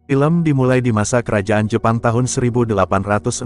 Film dimulai di masa kerajaan Jepang tahun 1863,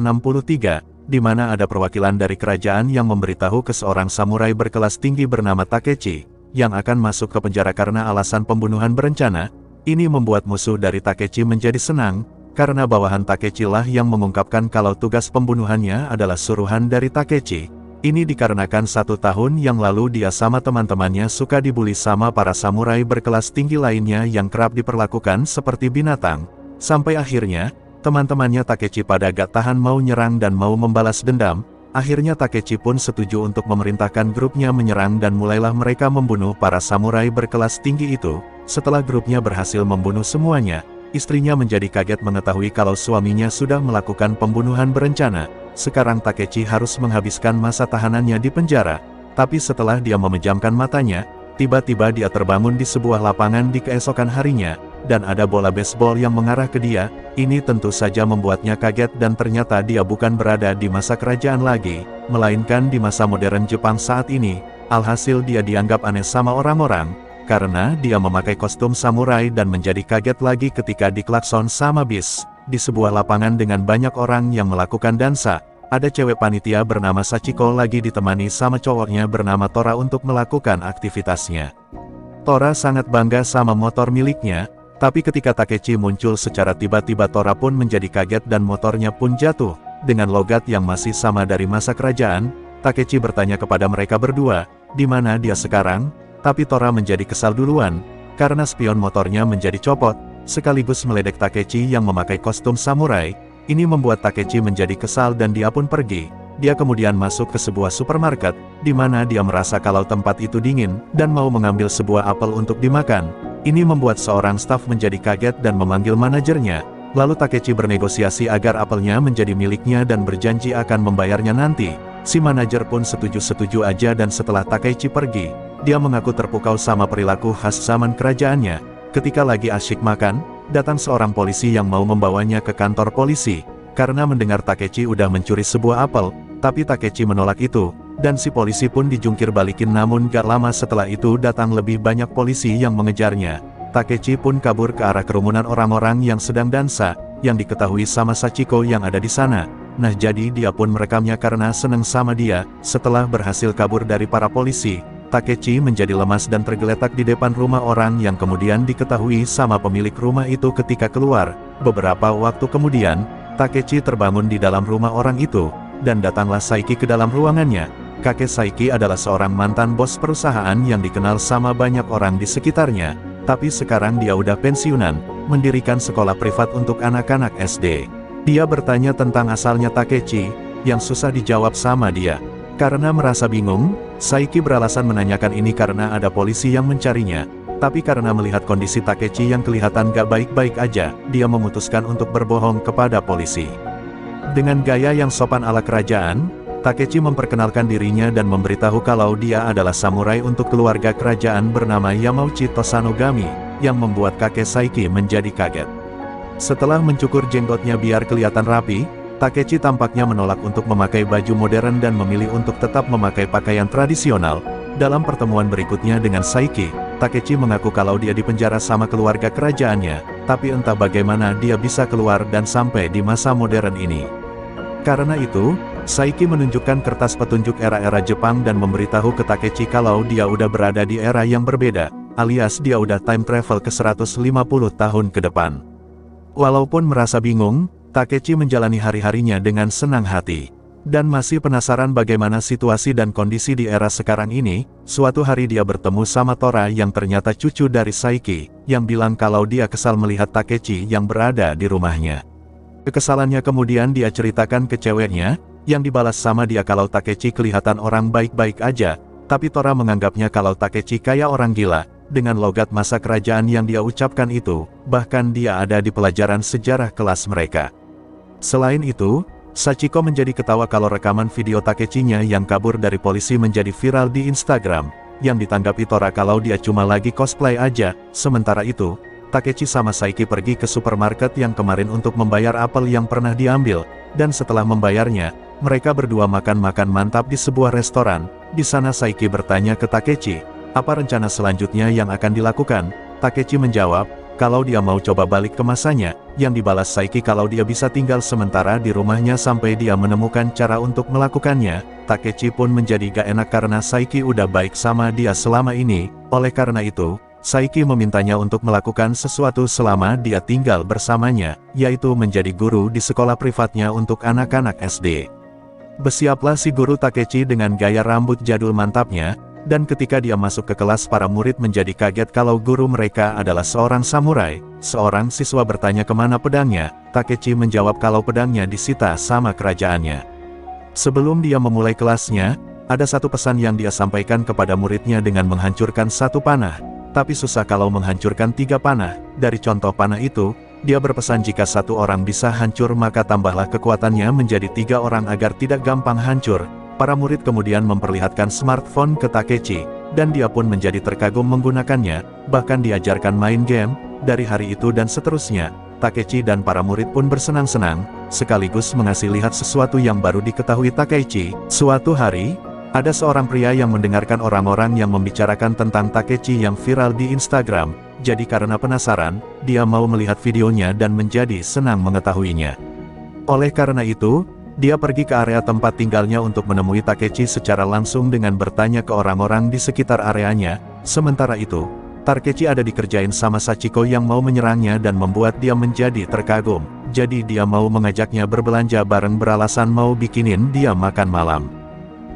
di mana ada perwakilan dari kerajaan yang memberitahu ke seorang samurai berkelas tinggi bernama Takechi, yang akan masuk ke penjara karena alasan pembunuhan berencana. Ini membuat musuh dari Takechi menjadi senang, karena bawahan Takechi lah yang mengungkapkan kalau tugas pembunuhannya adalah suruhan dari Takechi. Ini dikarenakan 1 tahun yang lalu dia sama teman-temannya suka dibully sama para samurai berkelas tinggi lainnya yang kerap diperlakukan seperti binatang. Sampai akhirnya, teman-temannya Takechi pada gak tahan mau nyerang dan mau membalas dendam. Akhirnya Takechi pun setuju untuk memerintahkan grupnya menyerang dan mulailah mereka membunuh para samurai berkelas tinggi itu. Setelah grupnya berhasil membunuh semuanya, istrinya menjadi kaget mengetahui kalau suaminya sudah melakukan pembunuhan berencana. Sekarang Takechi harus menghabiskan masa tahanannya di penjara. Tapi setelah dia memejamkan matanya, tiba-tiba dia terbangun di sebuah lapangan di keesokan harinya, dan ada bola baseball yang mengarah ke dia. Ini tentu saja membuatnya kaget dan ternyata dia bukan berada di masa kerajaan lagi, melainkan di masa modern Jepang saat ini. Alhasil dia dianggap aneh sama orang-orang, karena dia memakai kostum samurai dan menjadi kaget lagi ketika diklakson sama bis. Di sebuah lapangan dengan banyak orang yang melakukan dansa, ada cewek panitia bernama Sachiko lagi ditemani sama cowoknya bernama Tora untuk melakukan aktivitasnya. Tora sangat bangga sama motor miliknya, tapi ketika Takechi muncul secara tiba-tiba Tora pun menjadi kaget dan motornya pun jatuh. Dengan logat yang masih sama dari masa kerajaan, Takechi bertanya kepada mereka berdua, di mana dia sekarang? Tapi Tora menjadi kesal duluan, karena spion motornya menjadi copot, sekaligus meledek Takechi yang memakai kostum samurai. Ini membuat Takechi menjadi kesal dan dia pun pergi. Dia kemudian masuk ke sebuah supermarket, di mana dia merasa kalau tempat itu dingin, dan mau mengambil sebuah apel untuk dimakan. Ini membuat seorang staf menjadi kaget dan memanggil manajernya. Lalu Takechi bernegosiasi agar apelnya menjadi miliknya dan berjanji akan membayarnya nanti. Si manajer pun setuju-setuju aja dan setelah Takechi pergi, dia mengaku terpukau sama perilaku khas zaman kerajaannya. Ketika lagi asyik makan, datang seorang polisi yang mau membawanya ke kantor polisi, karena mendengar Takechi udah mencuri sebuah apel, tapi Takechi menolak itu, dan si polisi pun dijungkir balikin namun gak lama setelah itu datang lebih banyak polisi yang mengejarnya. Takechi pun kabur ke arah kerumunan orang-orang yang sedang dansa, yang diketahui sama Sachiko yang ada di sana. Nah jadi dia pun merekamnya karena seneng sama dia. Setelah berhasil kabur dari para polisi, Takechi menjadi lemas dan tergeletak di depan rumah orang yang kemudian diketahui sama pemilik rumah itu ketika keluar. Beberapa waktu kemudian, Takechi terbangun di dalam rumah orang itu, dan datanglah Saiki ke dalam ruangannya. Kakek Saiki adalah seorang mantan bos perusahaan yang dikenal sama banyak orang di sekitarnya, tapi sekarang dia udah pensiunan, mendirikan sekolah privat untuk anak-anak SD. Dia bertanya tentang asalnya Takechi, yang susah dijawab sama dia. Karena merasa bingung, Saiki beralasan menanyakan ini karena ada polisi yang mencarinya. Tapi karena melihat kondisi Takechi yang kelihatan gak baik-baik aja, dia memutuskan untuk berbohong kepada polisi. Dengan gaya yang sopan ala kerajaan, Takechi memperkenalkan dirinya dan memberitahu kalau dia adalah samurai untuk keluarga kerajaan bernama Yamauchi Tosanogami, yang membuat kakek Saiki menjadi kaget. Setelah mencukur jenggotnya biar kelihatan rapi, Takechi tampaknya menolak untuk memakai baju modern dan memilih untuk tetap memakai pakaian tradisional. Dalam pertemuan berikutnya dengan Saiki, Takechi mengaku kalau dia dipenjara sama keluarga kerajaannya, tapi entah bagaimana dia bisa keluar dan sampai di masa modern ini. Karena itu, Saiki menunjukkan kertas petunjuk era-era Jepang dan memberitahu ke Takechi kalau dia udah berada di era yang berbeda, alias dia udah time travel ke 150 tahun ke depan. Walaupun merasa bingung, Takechi menjalani hari-harinya dengan senang hati. Dan masih penasaran bagaimana situasi dan kondisi di era sekarang ini, suatu hari dia bertemu sama Tora yang ternyata cucu dari Saiki, yang bilang kalau dia kesal melihat Takechi yang berada di rumahnya. Kekesalannya kemudian dia ceritakan ke ceweknya, yang dibalas sama dia kalau Takechi kelihatan orang baik-baik aja, tapi Tora menganggapnya kalau Takechi kayak orang gila. Dengan logat masa kerajaan yang dia ucapkan itu, bahkan dia ada di pelajaran sejarah kelas mereka. Selain itu, Sachiko menjadi ketawa kalau rekaman video Takechi-nya yang kabur dari polisi menjadi viral di Instagram, yang ditanggapi Tora kalau dia cuma lagi cosplay aja. Sementara itu, Takechi sama Saiki pergi ke supermarket yang kemarin untuk membayar apel yang pernah diambil, dan setelah membayarnya, mereka berdua makan-makan mantap di sebuah restoran. Di sana Saiki bertanya ke Takechi, apa rencana selanjutnya yang akan dilakukan? Takechi menjawab, kalau dia mau coba balik ke masanya, yang dibalas Saiki kalau dia bisa tinggal sementara di rumahnya sampai dia menemukan cara untuk melakukannya. Takechi pun menjadi gak enak karena Saiki udah baik sama dia selama ini, oleh karena itu, Saiki memintanya untuk melakukan sesuatu selama dia tinggal bersamanya, yaitu menjadi guru di sekolah privatnya untuk anak-anak SD. Bersiaplah si guru Takechi dengan gaya rambut jadul mantapnya, dan ketika dia masuk ke kelas para murid menjadi kaget kalau guru mereka adalah seorang samurai. Seorang siswa bertanya kemana pedangnya, Takechi menjawab kalau pedangnya disita sama kerajaannya. Sebelum dia memulai kelasnya, ada satu pesan yang dia sampaikan kepada muridnya dengan menghancurkan satu panah. Tapi susah kalau menghancurkan 3 panah. Dari contoh panah itu, dia berpesan jika satu orang bisa hancur maka tambahlah kekuatannya menjadi 3 orang agar tidak gampang hancur. Para murid kemudian memperlihatkan smartphone ke Takechi, dan dia pun menjadi terkagum menggunakannya, bahkan diajarkan main game. Dari hari itu dan seterusnya, Takechi dan para murid pun bersenang-senang, sekaligus mengasih lihat sesuatu yang baru diketahui Takechi. Suatu hari, ada seorang pria yang mendengarkan orang-orang yang membicarakan tentang Takechi yang viral di Instagram, jadi karena penasaran, dia mau melihat videonya dan menjadi senang mengetahuinya. Oleh karena itu, dia pergi ke area tempat tinggalnya untuk menemui Takechi secara langsung dengan bertanya ke orang-orang di sekitar areanya. Sementara itu, Takechi ada dikerjain sama Sachiko yang mau menyerangnya dan membuat dia menjadi terkagum. Jadi dia mau mengajaknya berbelanja bareng beralasan mau bikinin dia makan malam.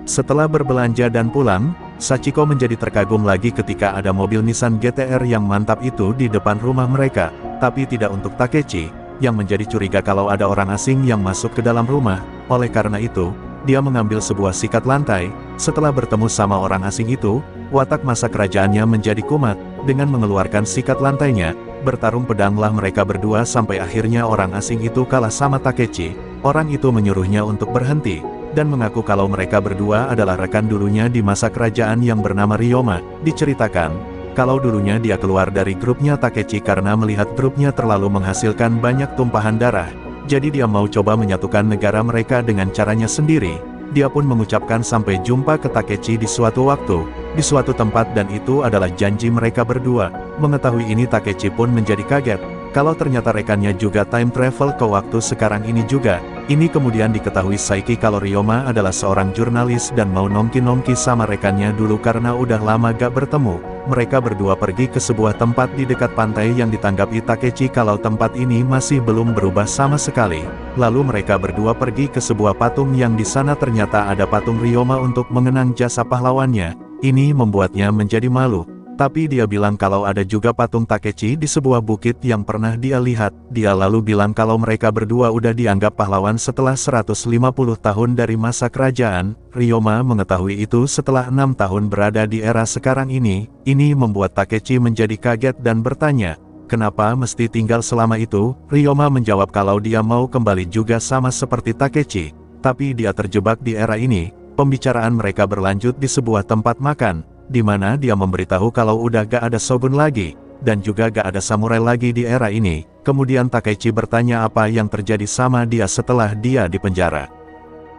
Setelah berbelanja dan pulang, Sachiko menjadi terkagum lagi ketika ada mobil Nissan GT-R yang mantap itu di depan rumah mereka, tapi tidak untuk Takechi, yang menjadi curiga kalau ada orang asing yang masuk ke dalam rumah. Oleh karena itu, dia mengambil sebuah sikat lantai. Setelah bertemu sama orang asing itu, watak masa kerajaannya menjadi kumat. Dengan mengeluarkan sikat lantainya, bertarung pedanglah mereka berdua sampai akhirnya orang asing itu kalah sama Takechi. Orang itu menyuruhnya untuk berhenti, dan mengaku kalau mereka berdua adalah rekan dulunya di masa kerajaan yang bernama Ryoma. Diceritakan kalau dulunya dia keluar dari grupnya Takechi karena melihat grupnya terlalu menghasilkan banyak tumpahan darah. Jadi dia mau coba menyatukan negara mereka dengan caranya sendiri. Dia pun mengucapkan sampai jumpa ke Takechi di suatu waktu, di suatu tempat, dan itu adalah janji mereka berdua. Mengetahui ini Takechi pun menjadi kaget, kalau ternyata rekannya juga time travel ke waktu sekarang ini juga. Ini kemudian diketahui Saiki kalau Ryoma adalah seorang jurnalis dan mau nongki-nongki sama rekannya dulu karena udah lama gak bertemu. Mereka berdua pergi ke sebuah tempat di dekat pantai yang ditanggapi Takechi kalau tempat ini masih belum berubah sama sekali. Lalu mereka berdua pergi ke sebuah patung yang di sana ternyata ada patung Ryoma untuk mengenang jasa pahlawannya. Ini membuatnya menjadi malu. Tapi dia bilang kalau ada juga patung Takechi di sebuah bukit yang pernah dia lihat. Dia lalu bilang kalau mereka berdua udah dianggap pahlawan setelah 150 tahun dari masa kerajaan. Ryoma mengetahui itu setelah 6 tahun berada di era sekarang ini. Ini membuat Takechi menjadi kaget dan bertanya, kenapa mesti tinggal selama itu? Ryoma menjawab kalau dia mau kembali juga sama seperti Takechi. Tapi dia terjebak di era ini. Pembicaraan mereka berlanjut di sebuah tempat makan, di mana dia memberitahu kalau udah gak ada shogun lagi, dan juga gak ada samurai lagi di era ini. Kemudian Takechi bertanya apa yang terjadi sama dia setelah dia dipenjara.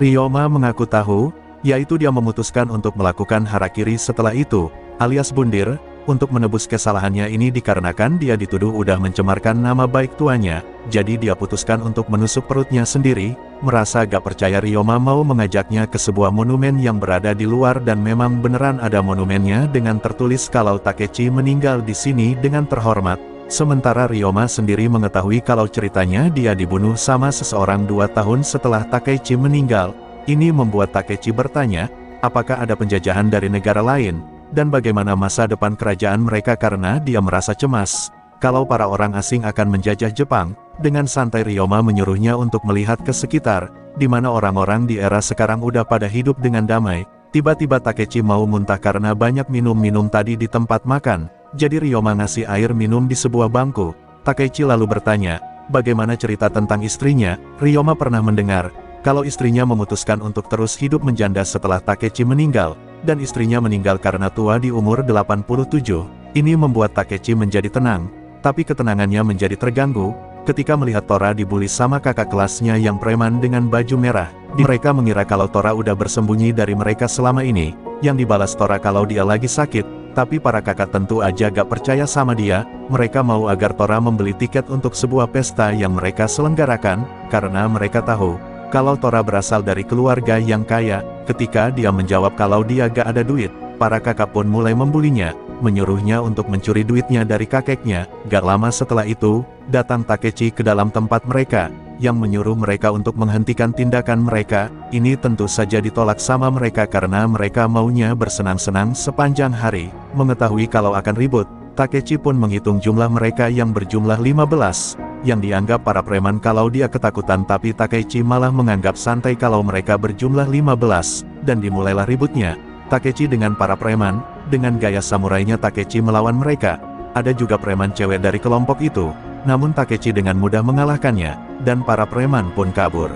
Ryoma mengaku tahu, yaitu dia memutuskan untuk melakukan harakiri setelah itu, alias bundir, untuk menebus kesalahannya ini dikarenakan dia dituduh udah mencemarkan nama baik tuanya. Jadi dia putuskan untuk menusuk perutnya sendiri. Merasa gak percaya, Ryoma mau mengajaknya ke sebuah monumen yang berada di luar dan memang beneran ada monumennya dengan tertulis kalau Takechi meninggal di sini dengan terhormat. Sementara Ryoma sendiri mengetahui kalau ceritanya dia dibunuh sama seseorang 2 tahun setelah Takechi meninggal. Ini membuat Takechi bertanya, apakah ada penjajahan dari negara lain, dan bagaimana masa depan kerajaan mereka karena dia merasa cemas kalau para orang asing akan menjajah Jepang. Dengan santai Ryoma menyuruhnya untuk melihat ke sekitar, di mana orang-orang di era sekarang udah pada hidup dengan damai. Tiba-tiba Takechi mau muntah karena banyak minum-minum tadi di tempat makan. Jadi Ryoma ngasih air minum di sebuah bangku. Takechi lalu bertanya, bagaimana cerita tentang istrinya? Ryoma pernah mendengar kalau istrinya memutuskan untuk terus hidup menjanda setelah Takechi meninggal, dan istrinya meninggal karena tua di umur 87. Ini membuat Takechi menjadi tenang, tapi ketenangannya menjadi terganggu ketika melihat Tora dibully sama kakak kelasnya yang preman dengan baju merah. Mereka mengira kalau Tora udah bersembunyi dari mereka selama ini. Yang dibalas Tora kalau dia lagi sakit. Tapi para kakak tentu aja gak percaya sama dia, mereka mau agar Tora membeli tiket untuk sebuah pesta yang mereka selenggarakan, karena mereka tahu, kalau Tora berasal dari keluarga yang kaya. Ketika dia menjawab kalau dia gak ada duit, para kakak pun mulai membulinya, menyuruhnya untuk mencuri duitnya dari kakeknya. Gak lama setelah itu, datang Takechi ke dalam tempat mereka, yang menyuruh mereka untuk menghentikan tindakan mereka. Ini tentu saja ditolak sama mereka karena mereka maunya bersenang-senang sepanjang hari. Mengetahui kalau akan ribut, Takechi pun menghitung jumlah mereka yang berjumlah 15, yang dianggap para preman kalau dia ketakutan, tapi Takechi malah menganggap santai kalau mereka berjumlah 15, dan dimulailah ributnya. Takechi dengan para preman, dengan gaya samurainya Takechi melawan mereka. Ada juga preman cewek dari kelompok itu, namun Takechi dengan mudah mengalahkannya, dan para preman pun kabur.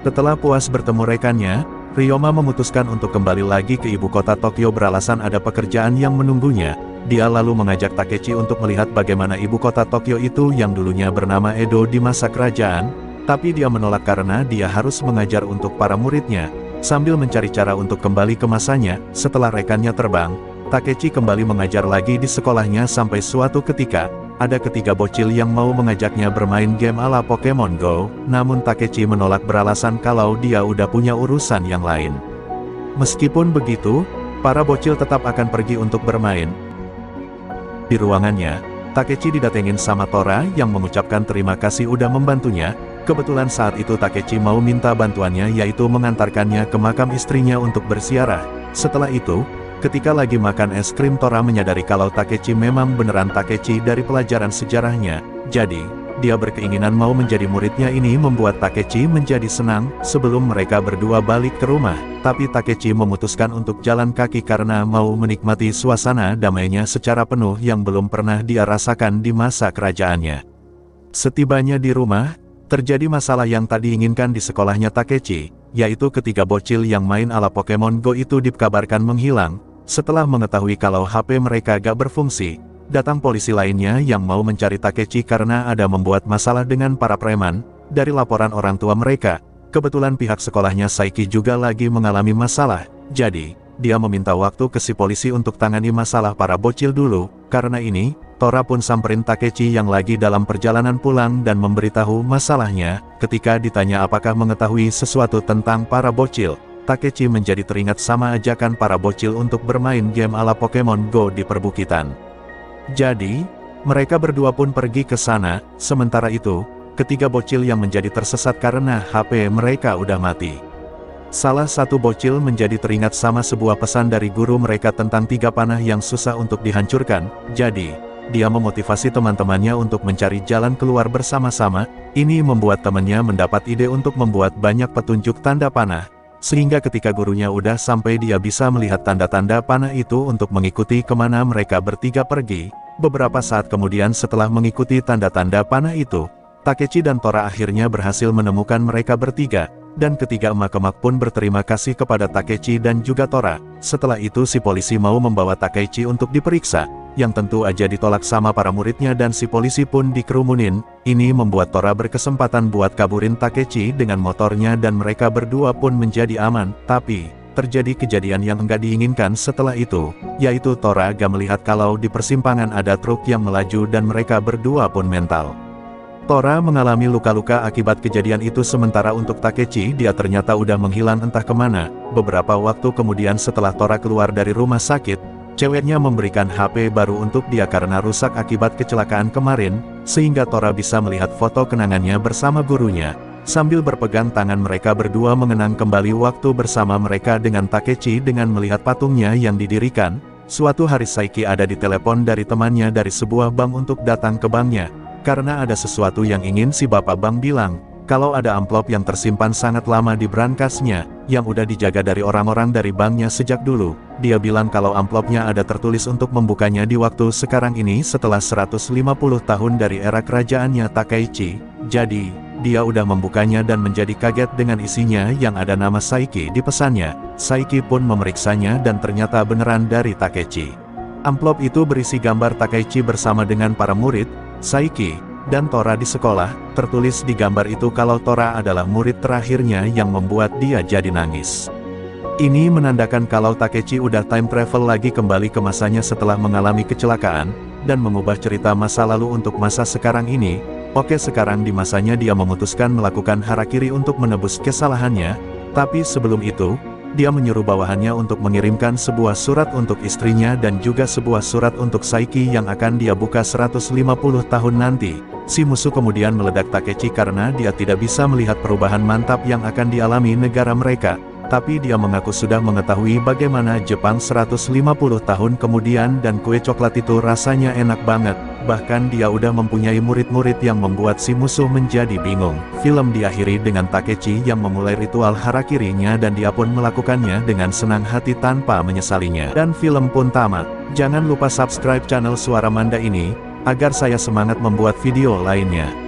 Setelah puas bertemu rekannya, Ryoma memutuskan untuk kembali lagi ke ibu kota Tokyo beralasan ada pekerjaan yang menunggunya. Dia lalu mengajak Takechi untuk melihat bagaimana ibu kota Tokyo itu yang dulunya bernama Edo di masa kerajaan, tapi dia menolak karena dia harus mengajar untuk para muridnya, sambil mencari cara untuk kembali ke masanya. Setelah rekannya terbang, Takechi kembali mengajar lagi di sekolahnya sampai suatu ketika, ada ketiga bocil yang mau mengajaknya bermain game ala Pokemon Go, namun Takechi menolak beralasan kalau dia udah punya urusan yang lain. Meskipun begitu, para bocil tetap akan pergi untuk bermain. Di ruangannya, Takechi didatengin sama Tora yang mengucapkan terima kasih udah membantunya. Kebetulan saat itu Takechi mau minta bantuannya, yaitu mengantarkannya ke makam istrinya untuk berziarah. Setelah itu, ketika lagi makan es krim, Tora menyadari kalau Takechi memang beneran Takechi dari pelajaran sejarahnya. Jadi, dia berkeinginan mau menjadi muridnya. Ini membuat Takechi menjadi senang. Sebelum mereka berdua balik ke rumah, tapi Takechi memutuskan untuk jalan kaki karena mau menikmati suasana damainya secara penuh yang belum pernah dia rasakan di masa kerajaannya. Setibanya di rumah, terjadi masalah yang tak diinginkan di sekolahnya Takechi, yaitu ketiga bocil yang main ala Pokemon Go itu dikabarkan menghilang. Setelah mengetahui kalau HP mereka gak berfungsi, datang polisi lainnya yang mau mencari Takechi karena ada membuat masalah dengan para preman. Dari laporan orang tua mereka, kebetulan pihak sekolahnya Saiki juga lagi mengalami masalah, jadi dia meminta waktu ke si polisi untuk tangani masalah para bocil dulu. Karena ini, Tora pun samperin Takechi yang lagi dalam perjalanan pulang dan memberitahu masalahnya. Ketika ditanya apakah mengetahui sesuatu tentang para bocil, Takechi menjadi teringat sama ajakan para bocil untuk bermain game ala Pokemon Go di perbukitan. Jadi, mereka berdua pun pergi ke sana. Sementara itu, ketiga bocil yang menjadi tersesat karena HP mereka udah mati. Salah satu bocil menjadi teringat sama sebuah pesan dari guru mereka tentang tiga panah yang susah untuk dihancurkan. Jadi, dia memotivasi teman-temannya untuk mencari jalan keluar bersama-sama. Ini membuat temannya mendapat ide untuk membuat banyak petunjuk tanda panah, sehingga ketika gurunya udah sampai dia bisa melihat tanda-tanda panah itu untuk mengikuti kemana mereka bertiga pergi. Beberapa saat kemudian setelah mengikuti tanda-tanda panah itu, Takechi dan Tora akhirnya berhasil menemukan mereka bertiga, dan ketiga emak-emak pun berterima kasih kepada Takechi dan juga Tora. Setelah itu si polisi mau membawa Takechi untuk diperiksa, yang tentu aja ditolak sama para muridnya dan si polisi pun dikerumunin. Ini membuat Tora berkesempatan buat kaburin Takechi dengan motornya dan mereka berdua pun menjadi aman. Tapi, terjadi kejadian yang enggak diinginkan setelah itu, yaitu Tora agak melihat kalau di persimpangan ada truk yang melaju dan mereka berdua pun mental. Tora mengalami luka-luka akibat kejadian itu, sementara untuk Takechi dia ternyata udah menghilang entah kemana. Beberapa waktu kemudian setelah Tora keluar dari rumah sakit, ceweknya memberikan HP baru untuk dia karena rusak akibat kecelakaan kemarin, sehingga Tora bisa melihat foto kenangannya bersama gurunya. Sambil berpegang tangan mereka berdua mengenang kembali waktu bersama mereka dengan Takechi dengan melihat patungnya yang didirikan. Suatu hari Saiki ada ditelepon dari temannya dari sebuah bank untuk datang ke banknya, karena ada sesuatu yang ingin si bapak bank bilang. Kalau ada amplop yang tersimpan sangat lama di brankasnya, yang udah dijaga dari orang-orang dari banknya sejak dulu. Dia bilang kalau amplopnya ada tertulis untuk membukanya di waktu sekarang ini setelah 150 tahun dari era kerajaannya Takechi. Jadi, dia udah membukanya dan menjadi kaget dengan isinya yang ada nama Saiki di pesannya. Saiki pun memeriksanya dan ternyata beneran dari Takechi. Amplop itu berisi gambar Takechi bersama dengan para murid, Saiki, dan Tora di sekolah. Tertulis di gambar itu kalau Tora adalah murid terakhirnya yang membuat dia jadi nangis. Ini menandakan kalau Takechi udah time travel lagi kembali ke masanya setelah mengalami kecelakaan, dan mengubah cerita masa lalu untuk masa sekarang ini. Oke, sekarang di masanya dia memutuskan melakukan harakiri untuk menebus kesalahannya, tapi sebelum itu, dia menyuruh bawahannya untuk mengirimkan sebuah surat untuk istrinya dan juga sebuah surat untuk Saiki yang akan dia buka 150 tahun nanti. Si musuh kemudian meledak Takechi karena dia tidak bisa melihat perubahan mantap yang akan dialami negara mereka. Tapi dia mengaku sudah mengetahui bagaimana Jepang 150 tahun kemudian dan kue coklat itu rasanya enak banget. Bahkan dia udah mempunyai murid-murid yang membuat si musuh menjadi bingung. Film diakhiri dengan Takechi yang memulai ritual harakirinya dan dia pun melakukannya dengan senang hati tanpa menyesalinya. Dan film pun tamat. Jangan lupa subscribe channel Suara Manda ini, agar saya semangat membuat video lainnya.